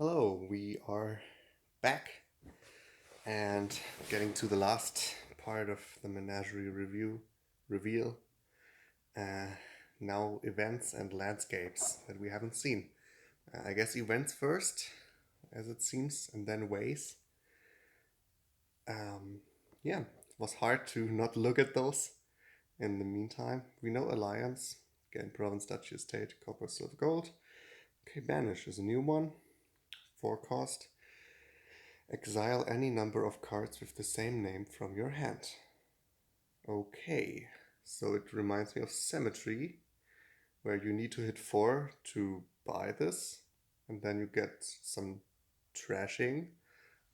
Hello, we are back and getting to the last part of the Menagerie review reveal. Uh, Now, events and landscapes that we haven't seen. I guess events first, as it seems, and then ways. Um, yeah, it was hard to not look at those. In the meantime, we know Alliance, again, Province, Duchy, Estate, Copper, Silver, Gold. Okay, Banish is a new one. 4 cost. Exile any number of cards with the same name from your hand. Okay, so it reminds me of Cemetery, where you need to hit 4 to buy this, and then you get some trashing.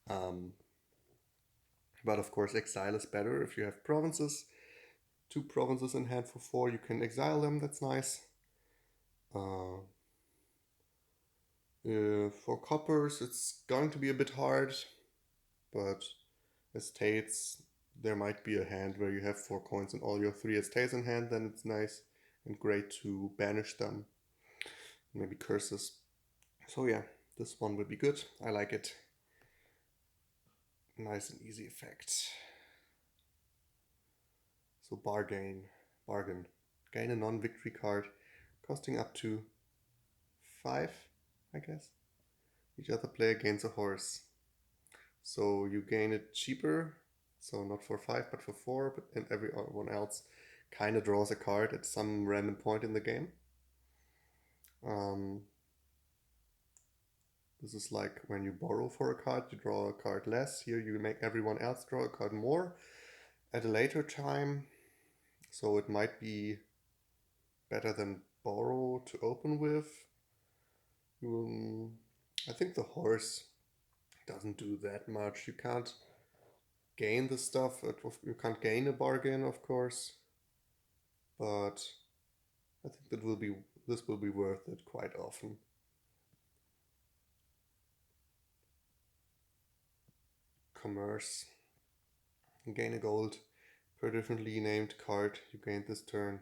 Um, but of course, Exile is better if you have provinces. 2 provinces in hand for 4, you can exile them, that's nice. Uh, for coppers, it's going to be a bit hard, but estates, there might be a hand where you have 4 coins and all your 3 estates in hand, then it's nice and great to banish them. Maybe curses. So yeah, this one would be good. I like it. Nice and easy effect. So bargain. Gain a non-victory card, costing up to 5, I guess. Each other player gains a horse. So you gain it cheaper, so not for 5 but for 4, but and everyone else kind of draws a card at some random point in the game. Um, this is like when you borrow for a card, you draw a card less. Here you make everyone else draw a card more at a later time. So it might be better than borrow to open with. I think the horse doesn't do that much. You can't gain the stuff. You can't gain a bargain, of course, but I think this will be worth it quite often. Commerce. Gain a gold per differently named card you gained this turn.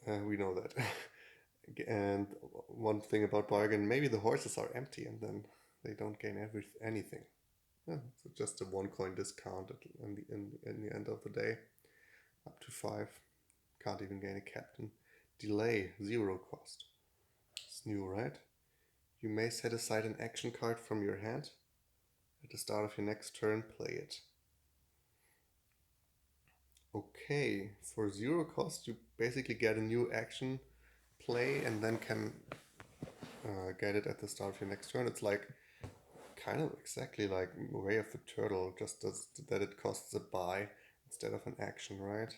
We know that. And one thing about bargain, maybe the horses are empty and then they don't gain anything. Yeah, so just a 1 coin discount in the end of the day, up to 5. Can't even gain a captain. Delay, 0 cost. It's new, right? You may set aside an action card from your hand. At the start of your next turn, play it. Okay, for 0 cost, you basically get a new action play and then can get it at the start of your next turn. It's like kind of exactly like Way of the Turtle, just that it costs a buy instead of an action, right?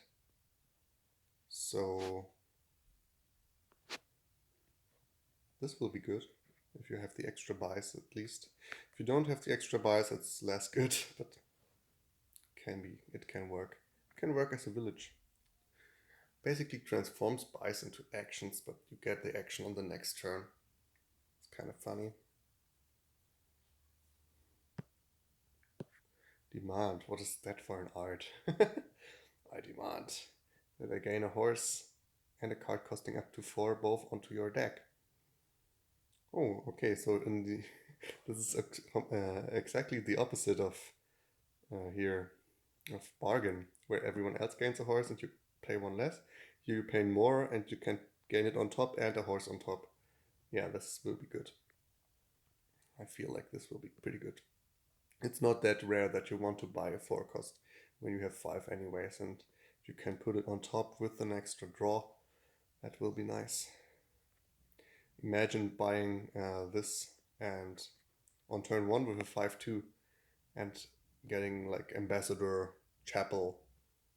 So this will be good if you have the extra buys at least. If you don't have the extra buys, it's less good, but it can work. It can work as a village. Basically transforms buys into actions, but you get the action on the next turn. It's kind of funny. Demand. What is that for an art? I demand that I gain a horse and a card costing up to 4 both onto your deck. Oh, okay. So in the this is exactly the opposite of here of bargain, where everyone else gains a horse and you pay 1 less. Here you pay more and you can gain it on top and a horse on top. Yeah, this will be good. I feel like this will be pretty good. It's not that rare that you want to buy a 4 cost when you have 5 anyways, and you can put it on top with an extra draw. That will be nice. Imagine buying this and on turn 1 with a 5/2 and getting like Ambassador, Chapel,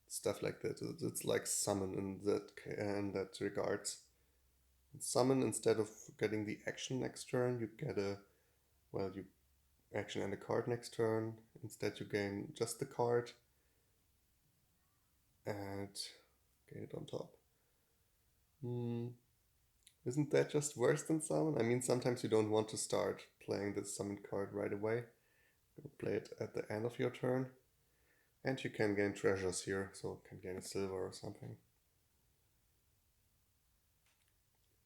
stuff like that. It's like summon in that regards. Summon, instead of getting the action next turn, you get you action and a card next turn. Instead, you gain just the card and gain it on top. Isn't that just worse than summon? I mean, sometimes you don't want to start playing this summon card right away. You play it at the end of your turn. And you can gain treasures here, so you can gain a silver or something.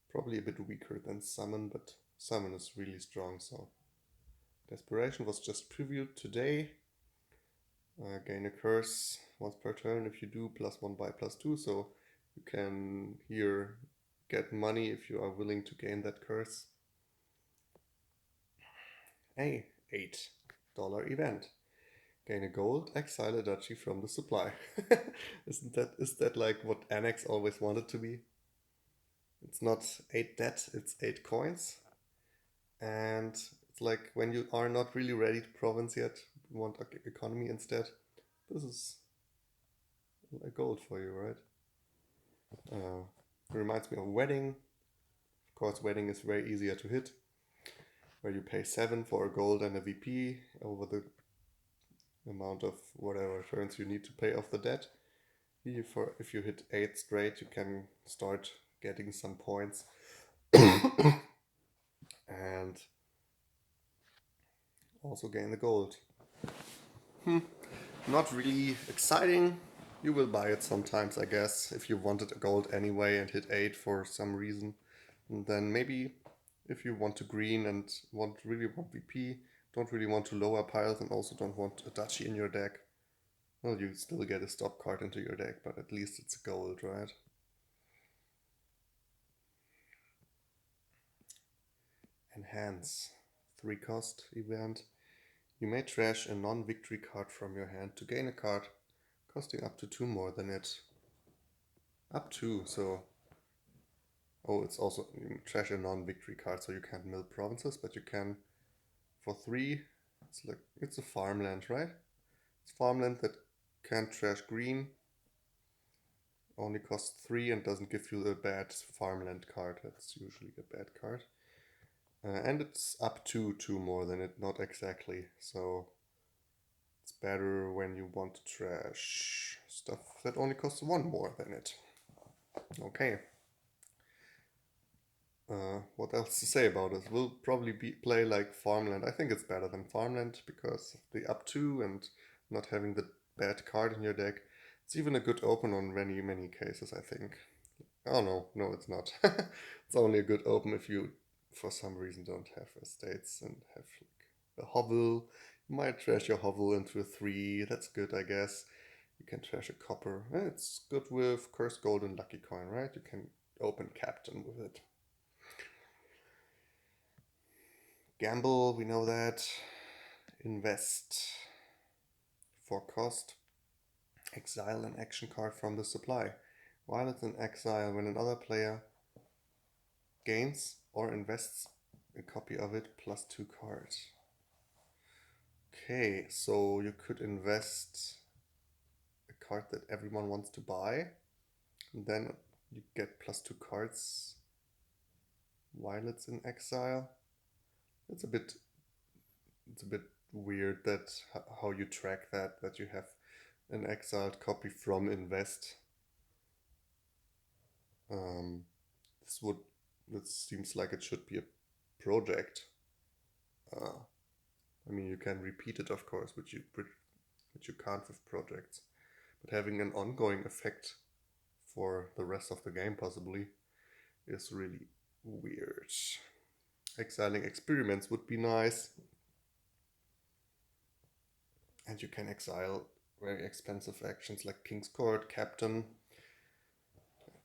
Probably a bit weaker than summon, but Summon is really strong, so Desperation was just previewed today. Gain a curse once per turn if you do, +1 by +2, so you can here get money if you are willing to gain that curse. A $8 event. Gain a gold, exile a duchy from the supply. Is that like what Annex always wanted to be? It's not 8 debt, it's 8 coins. And it's like when you are not really ready to province yet, you want economy instead. This is a gold for you, right? It reminds me of Wedding. Of course, Wedding is very easier to hit, where you pay 7 for a gold and a VP over the amount of whatever turns you need to pay off the debt. If you hit 8 straight, you can start getting some points. And also gain the gold. Not really exciting. You will buy it sometimes, I guess, if you wanted a gold anyway and hit 8 for some reason. And then maybe if you want to green and really want VP, don't really want to lower piles and also don't want a duchy in your deck, well, you still get a stop card into your deck, but at least it's gold, right? Enhance. 3 cost event. You may trash a non-victory card from your hand to gain a card costing up to 2 more than it. Up to, so... Oh, it's also... You trash a non-victory card, so you can't mill provinces, but you can... For 3, it's a farmland, right? It's farmland that can't trash green. Only costs 3 and doesn't give you a bad farmland card. That's usually a bad card. And it's up to 2 more than it, not exactly. So it's better when you want to trash stuff that only costs 1 more than it. Okay. What else to say about it? We'll probably play like farmland. I think it's better than farmland because of the up to and not having the bad card in your deck. It's even a good open on many cases, I think. Oh no, it's not. It's only a good open if you, for some reason, don't have estates and have like a hovel. You might trash your hovel into a 3. That's good, I guess. You can trash a copper. It's good with cursed gold and lucky coin, right? You can open captain with it. Gamble, we know that. Invest. For cost. Exile an action card from the supply. While it's in exile, when another player gains or invests a copy of it +2 cards. Okay, so you could invest a card that everyone wants to buy, and then you get +2 cards while it's in exile. It's a bit weird that how you track that you have an exiled copy from invest. This seems like it should be a project. I mean, you can repeat it, of course, which you can't with projects. But having an ongoing effect for the rest of the game, possibly, is really weird. Exiling experiments would be nice. And you can exile very expensive actions like King's Court, Captain,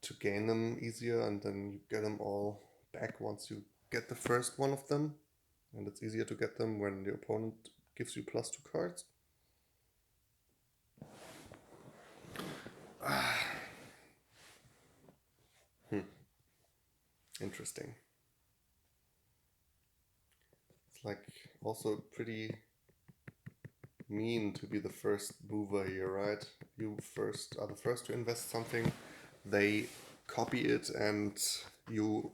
to gain them easier, and then you get them all back once you get the first one of them. And it's easier to get them when the opponent gives you +2 cards. Interesting. It's like also pretty mean to be the first mover here, right? You are the first to invest something, they copy it, and you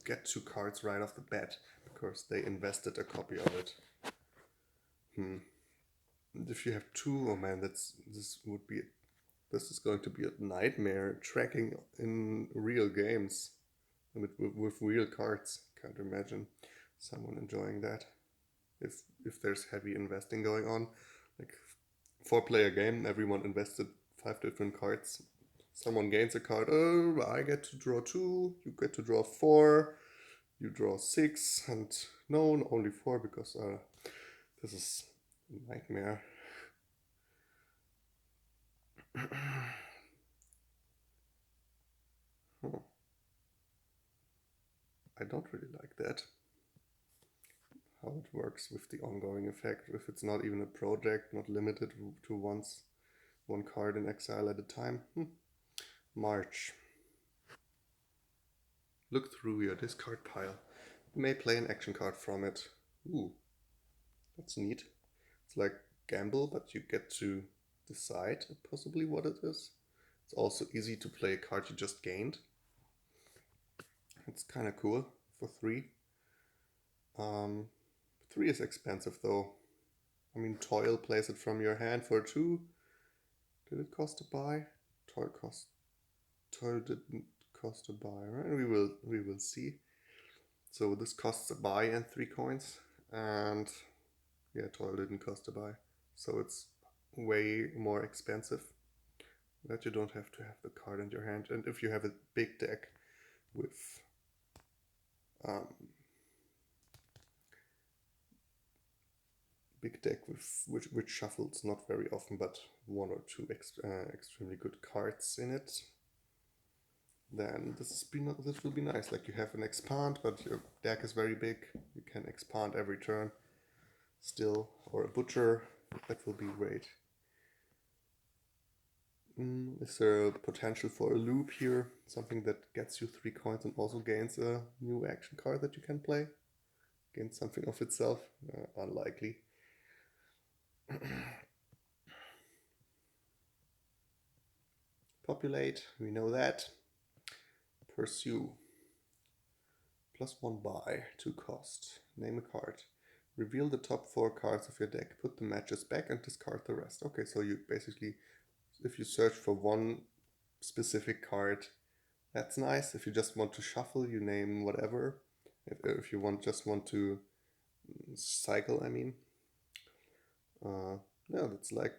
get 2 cards right off the bat because they invested a copy of it. And if you have 2, oh man, this is going to be a nightmare tracking in real games with real cards. Can't imagine someone enjoying that. If there's heavy investing going on, like 4-player game, everyone invested 5 different cards. Someone gains a card, oh, I get to draw 2, you get to draw 4. You draw 6 and no, only 4 because this is a nightmare. Huh. I don't really like that. How it works with the ongoing effect. If it's not even a project, not limited to one card in exile at a time. March. Look through your discard pile. You may play an action card from it. Ooh, that's neat. It's like gamble, but you get to decide possibly what it is. It's also easy to play a card you just gained. It's kind of cool for 3. Um, 3 is expensive though. I mean, Toil plays it from your hand for 2. Did it cost a buy? Toil didn't cost a buy, right? We will see. So this costs a buy and 3 coins, and yeah, Toil didn't cost a buy, so it's way more expensive. That you don't have to have the card in your hand, and if you have a big deck with which shuffles not very often, but 1 or 2 extremely good cards in it, then this will be nice. Like you have an expand, but your deck is very big. You can expand every turn still, or a butcher. That will be great. Is there a potential for a loop here? Something that gets you 3 coins and also gains a new action card that you can play? Gains something of itself? Unlikely. Populate, we know that. Pursue. +1 buy, 2 cost. Name a card. Reveal the top 4 cards of your deck. Put the matches back and discard the rest. Okay, so you basically, if you search for one specific card, that's nice. If you just want to shuffle, you name whatever. If you just want to cycle, I mean. Yeah, that's like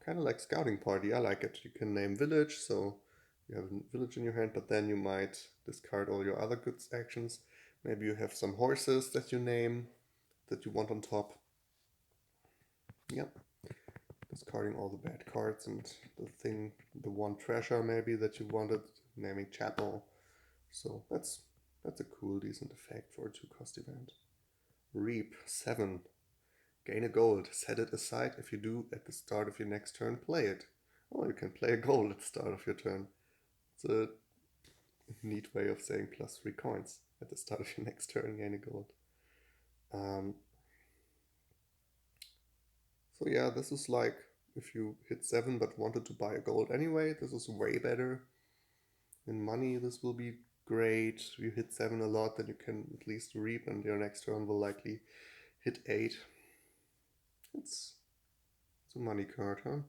kind of like scouting party. I like it. You can name village, so you have a village in your hand, but then you might discard all your other good actions. Maybe you have some horses that you name that you want on top. Yep. Discarding all the bad cards and the one treasure maybe that you wanted, naming chapel. So that's a cool, decent effect for a 2-cost event. Reap 7. Gain a gold. Set it aside. If you do, at the start of your next turn, play it. Oh, you can play a gold at the start of your turn. It's a neat way of saying +3 coins. At the start of your next turn, gain a gold. So yeah, this is like if you hit 7 but wanted to buy a gold anyway, this is way better. In money, this will be great. If you hit 7 a lot, then you can at least reap, and your next turn will likely hit 8. It's a money card, huh?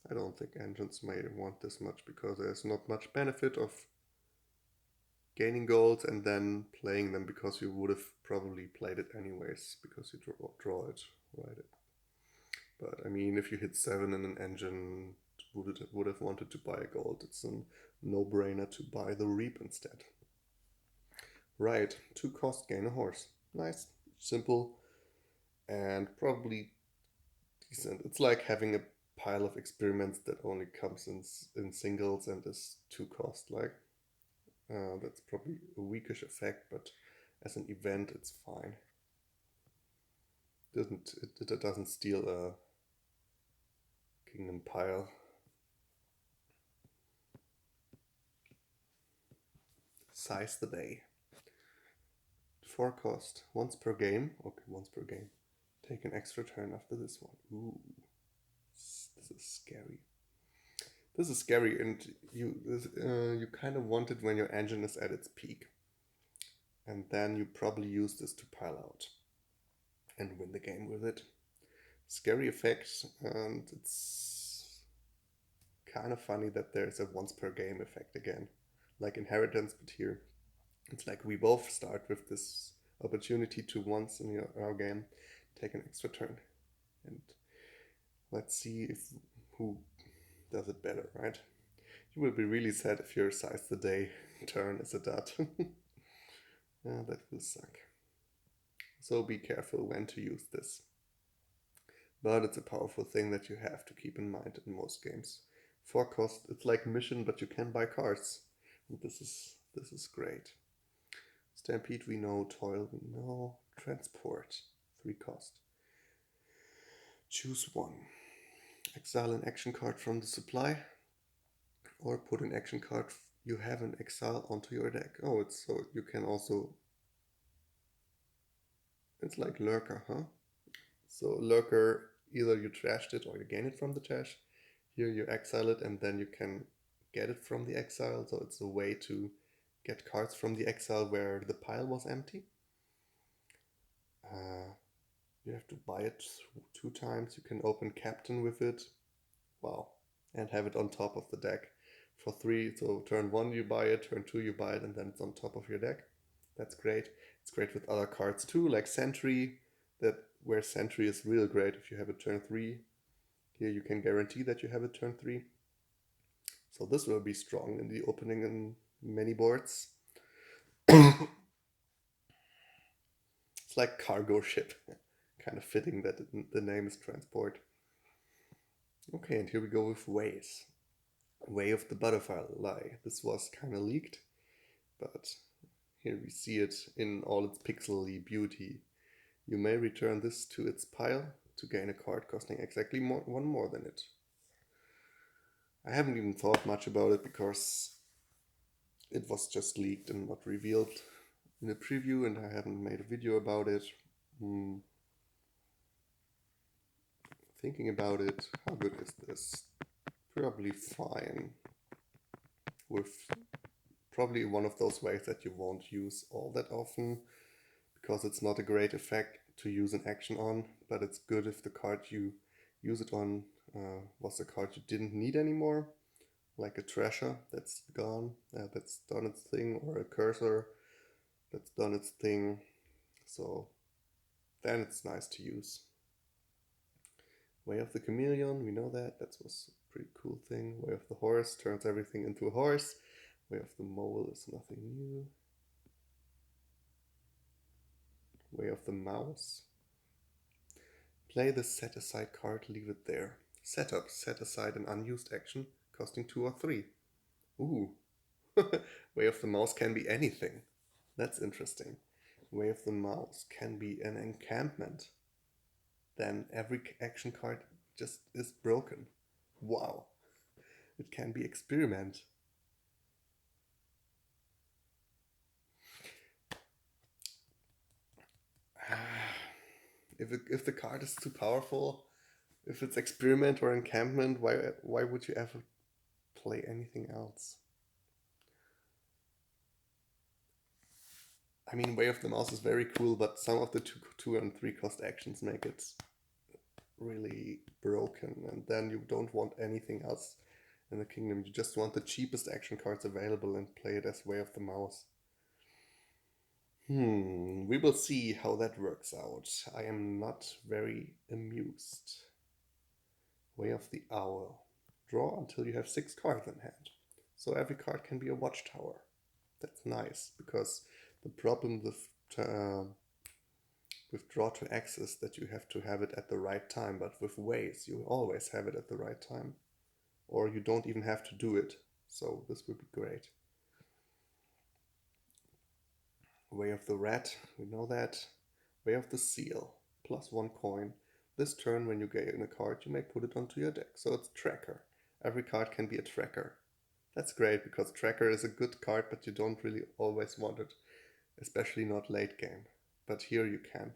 I don't think engines may want this much because there's not much benefit of gaining golds and then playing them, because you would have probably played it anyways because you draw it, right? But I mean, if you hit 7 in an engine would have wanted to buy a gold, it's a no-brainer to buy the reap instead. Right, 2 cost, gain a horse. Nice, simple, and probably decent. It's like having a pile of experiments that only comes in singles and is 2 cost. Like that's probably a weakish effect, but as an event, it's fine. It doesn't steal a kingdom pile. Size the day. 4 cost, once per game. Okay, once per game. Take an extra turn after this one. Ooh, this is scary. This is scary, and you kind of want it when your engine is at its peak, and then you probably use this to pile out and win the game with it. Scary effect, and it's kind of funny that there's a once per game effect again, like Inheritance, but here it's like we both start with this opportunity to once in our game take an extra turn, and let's see who does it better, right? You will be really sad if your size the day turn is a dud. That will suck. So be careful when to use this. But it's a powerful thing that you have to keep in mind in most games. For cost, it's like mission, but you can buy cards. And this is great. Stampede we know, Toil we know, Transport 3 cost. Choose one. Exile an action card from the supply, or put an action card you have in exile onto your deck. Oh, it's so you can also. It's like Lurker, huh? So Lurker, either you trashed it or you gain it from the trash. Here you exile it and then you can get it from the exile. So it's a way to get cards from the exile where the pile was empty. You have to buy it 2 times. You can open Captain with it. Wow. And have it on top of the deck for 3. So turn 1 you buy it, turn 2 you buy it, and then it's on top of your deck. That's great. It's great with other cards too, like Sentry, that where Sentry is real great if you have a turn 3. Here you can guarantee that you have a turn 3. So this will be strong in the opening in many boards. It's like cargo ship. Kind of fitting that the name is Transport. Okay, and here we go with Ways. Way of the Butterfly. This was kind of leaked, but here we see it in all its pixely beauty. You may return this to its pile to gain a card costing exactly one more than it. I haven't even thought much about it because it was just leaked and not revealed in a preview, and I haven't made a video about it. Thinking about it, how good is this? Probably fine. With probably one of those ways that you won't use all that often, because it's not a great effect to use an action on, but it's good if the card you use it on was a card you didn't need anymore, like a treasure that's gone, that's done its thing, or a cursor that's done its thing. So then it's nice to use. Way of the Chameleon, we know that. That was a pretty cool thing. Way of the Horse turns everything into a horse. Way of the Mole is nothing new. Way of the Mouse. Play the set aside card, leave it there. Setup, set aside an unused action costing 2 or 3. Ooh. Way of the Mouse can be anything. That's interesting. Way of the Mouse can be an encampment. Then every action card just is broken. Wow. It can be experiment. If the card is too powerful, if it's experiment or encampment, why would you ever play anything else? I mean, Way of the Mouse is very cool, but some of the 2 and 3 cost actions make it really broken, and then you don't want anything else in the kingdom. You just want the cheapest action cards available and play it as Way of the Mouse. We will see how that works out. I am not very amused. Way of the Owl. Draw until you have 6 cards in hand. So every card can be a Watchtower. That's nice, because the problem with Draw to Access that you have to have it at the right time, but with Ways you always have it at the right time. Or you don't even have to do it. So this would be great. Way of the Rat, we know that. Way of the Seal, +1 coin. This turn, when you gain a card, you may put it onto your deck. So it's Tracker. Every card can be a Tracker. That's great, because Tracker is a good card, but you don't really always want it, especially not late game. But here you can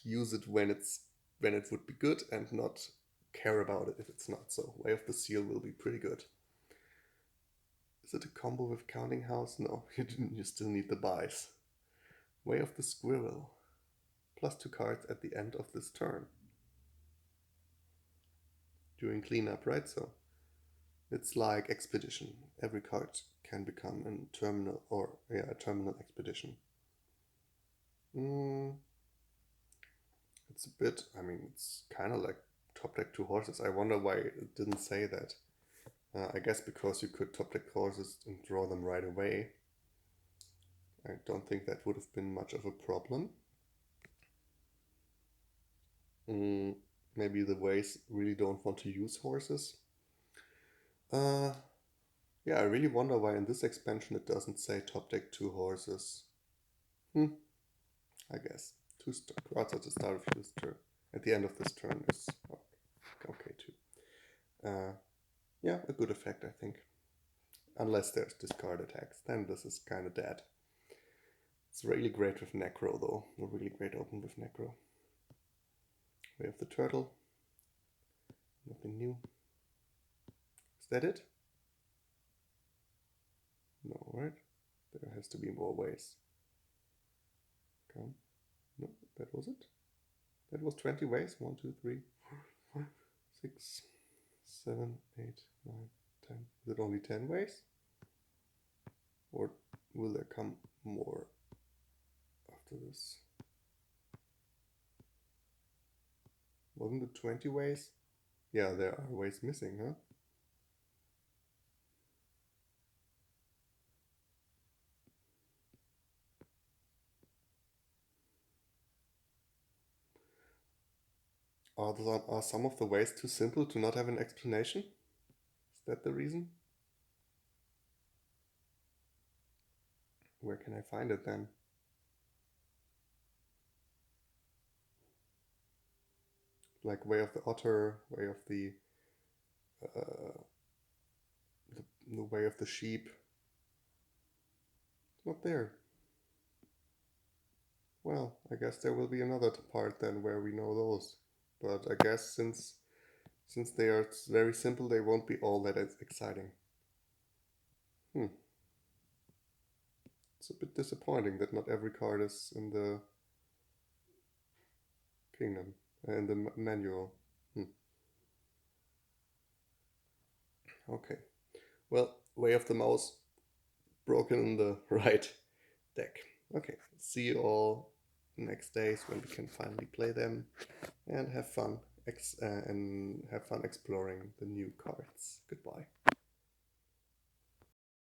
use it when it would be good and not care about it if it's not. So Way of the Seal will be pretty good. Is it a combo with Counting House? No, you still need the buys. Way of the Squirrel. +2 cards at the end of this turn. During cleanup, right? So it's like Expedition. Every card can become a terminal a terminal expedition. It's a bit, I mean, it's kind of like top deck 2 horses. I wonder why it didn't say that. I guess because you could top deck horses and draw them right away. I don't think that would have been much of a problem. Mm, maybe the Ways really don't want to use horses. Uh, yeah, I really wonder why in this expansion it doesn't say top deck 2 horses. Hmm, I guess. Cards at the start of this turn. At the end of this turn is okay too. Uh, yeah, a good effect, I think. Unless there's discard attacks, then this is kind of dead. It's really great with Necro though. A really great open with Necro. We have the turtle. Nothing new. Is that it? No, right? There has to be more ways. Come. No, that was it. That was 20 ways. 1, 2, 3, 4, 5, 6, 7, 8, 9, 10. Is it only 10 ways? Or will there come more after this? Wasn't it 20 ways? Yeah, there are ways missing, huh? Are some of the ways too simple to not have an explanation? Is that the reason? Where can I find it then? Like Way of the Otter, Way of uh, the Way of the Sheep. Not there. Well, I guess there will be another part then where we know those. But I guess since they are very simple, they won't be all that exciting. Hmm. It's a bit disappointing that not every card is in the kingdom, in the manual. Hmm. Okay. Well, Way of the Mouse broken in the right deck. Okay. See you all next days when we can finally play them and have fun exploring the new cards. Goodbye.